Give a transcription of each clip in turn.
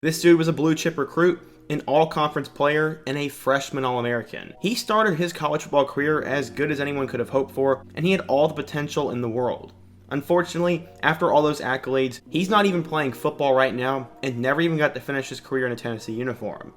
This dude was a blue chip recruit, an all-conference player, and a freshman All-American. He started his college football career as good as anyone could have hoped for, and he had all the potential in the world. Unfortunately, after all those accolades, he's not even playing football right now and never even got to finish his career in a Tennessee uniform.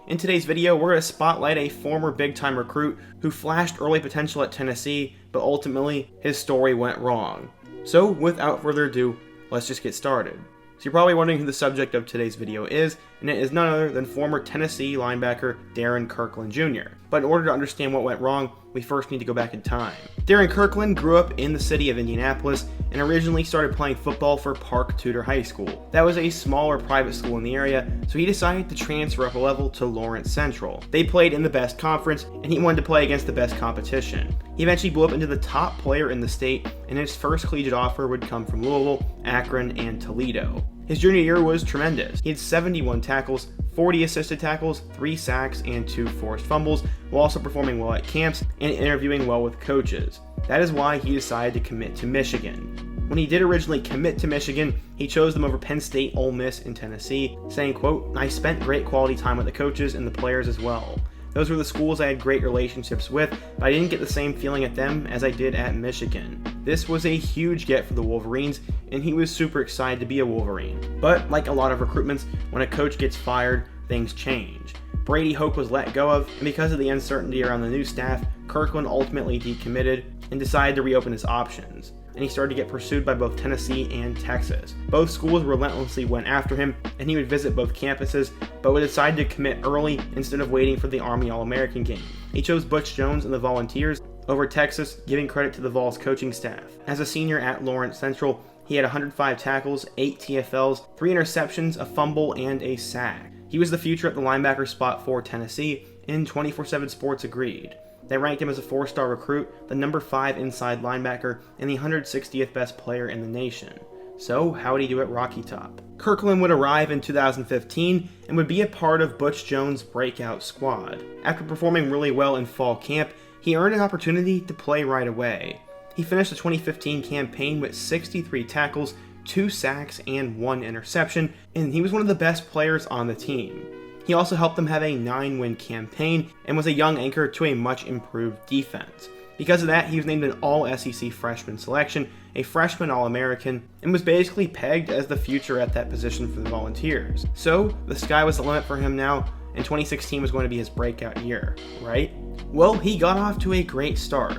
In today's video, we're going to spotlight a former big-time recruit who flashed early potential at Tennessee, but ultimately, his story went wrong. So, without further ado, let's just get started. So you're probably wondering who the subject of today's video is, and it is none other than former Tennessee linebacker Darrin Kirkland Jr. But in order to understand what went wrong, we first need to go back in time. Darrin Kirkland grew up in the city of Indianapolis and originally started playing football for Park Tudor High School. That was a smaller private school in the area, so he decided to transfer up a level to Lawrence Central. They played in the best conference, and he wanted to play against the best competition. He eventually blew up into the top player in the state, and his first collegiate offer would come from Louisville, Akron, and Toledo. His junior year was tremendous. He had 71 tackles, 40 assisted tackles, 3 sacks, and 2 forced fumbles, while also performing well at camps and interviewing well with coaches. That is why he decided to commit to Michigan. When he did originally commit to Michigan, he chose them over Penn State, Ole Miss, and Tennessee, saying, quote, "I spent great quality time with the coaches and the players as well. Those were the schools I had great relationships with, but I didn't get the same feeling at them as I did at Michigan." This was a huge get for the Wolverines, and he was super excited to be a Wolverine. But like a lot of recruitments, when a coach gets fired, things change. Brady Hoke was let go of, and because of the uncertainty around the new staff, Kirkland ultimately decommitted and decided to reopen his options. And he started to get pursued by both Tennessee and Texas. Both schools relentlessly went after him, and he would visit both campuses, but would decide to commit early instead of waiting for the Army All-American game. He chose Butch Jones and the Volunteers over Texas, giving credit to the Vols coaching staff. As a senior at Lawrence Central, he had 105 tackles, 8 TFLs, 3 interceptions, a fumble, and a sack. He was the future at the linebacker spot for Tennessee, and 24/7 Sports agreed. They ranked him as a 4-star recruit, the number 5 inside linebacker, and the 160th best player in the nation. So, how would he do at Rocky Top? Kirkland would arrive in 2015 and would be a part of Butch Jones' breakout squad. After performing really well in fall camp, he earned an opportunity to play right away. He finished the 2015 campaign with 63 tackles, 2 sacks, and 1 interception, and he was one of the best players on the team. He also helped them have a 9-win campaign and was a young anchor to a much improved defense. Because of that, he was named an All-SEC freshman selection, a freshman All-American, and was basically pegged as the future at that position for the Volunteers. So, the sky was the limit for him now, and 2016 was going to be his breakout year, right? Well, he got off to a great start.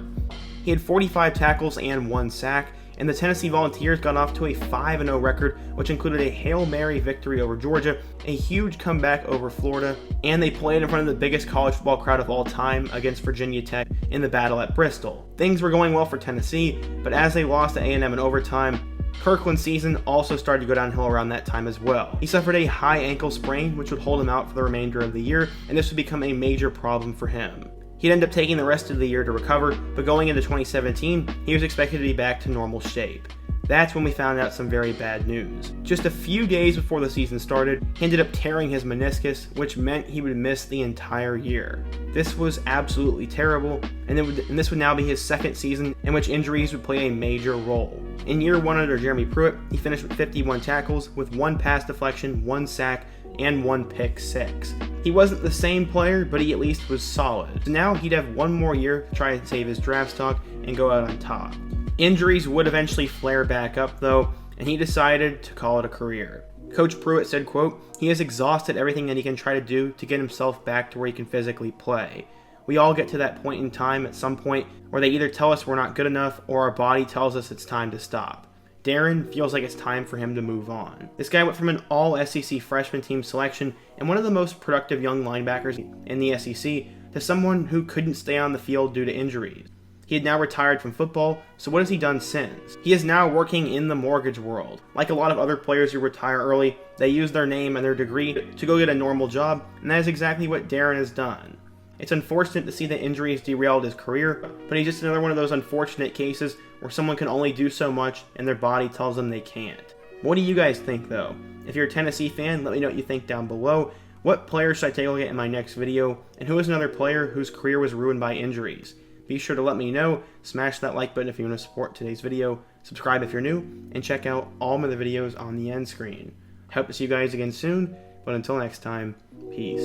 He had 45 tackles and 1 sack, and the Tennessee Volunteers got off to a 5-0 record, which included a Hail Mary victory over Georgia, a huge comeback over Florida, and they played in front of the biggest college football crowd of all time against Virginia Tech in the battle at Bristol. Things were going well for Tennessee, but as they lost to A&M in overtime, Kirkland's season also started to go downhill around that time as well. He suffered a high ankle sprain, which would hold him out for the remainder of the year, and this would become a major problem for him. He'd end up taking the rest of the year to recover, but going into 2017, he was expected to be back to normal shape. That's when we found out some very bad news. Just a few days before the season started, he ended up tearing his meniscus, which meant he would miss the entire year. This was absolutely terrible, and this would now be his second season in which injuries would play a major role. In year 1 under Jeremy Pruitt, he finished with 51 tackles, with 1 pass deflection, 1 sack, and 1 pick 6. He wasn't the same player, but he at least was solid. So now he'd have 1 more year to try to save his draft stock and go out on top. Injuries would eventually flare back up though, and he decided to call it a career. Coach Pruitt said, quote, "He has exhausted everything that he can try to do to get himself back to where he can physically play. We all get to that point in time at some point where they either tell us we're not good enough or our body tells us it's time to stop. Darrin feels like it's time for him to move on." This guy went from an All-SEC freshman team selection and one of the most productive young linebackers in the SEC to someone who couldn't stay on the field due to injuries. He had now retired from football, so what has he done since? He is now working in the mortgage world. Like a lot of other players who retire early, they use their name and their degree to go get a normal job, and that is exactly what Darrin has done. It's unfortunate to see that injuries derailed his career, but he's just another one of those unfortunate cases where someone can only do so much and their body tells them they can't. What do you guys think though? If you're a Tennessee fan, let me know what you think down below. What player should I take a look at in my next video? And who is another player whose career was ruined by injuries? Be sure to let me know, smash that like button if you want to support today's video, subscribe if you're new, and check out all my other videos on the end screen. Hope to see you guys again soon. But until next time, peace.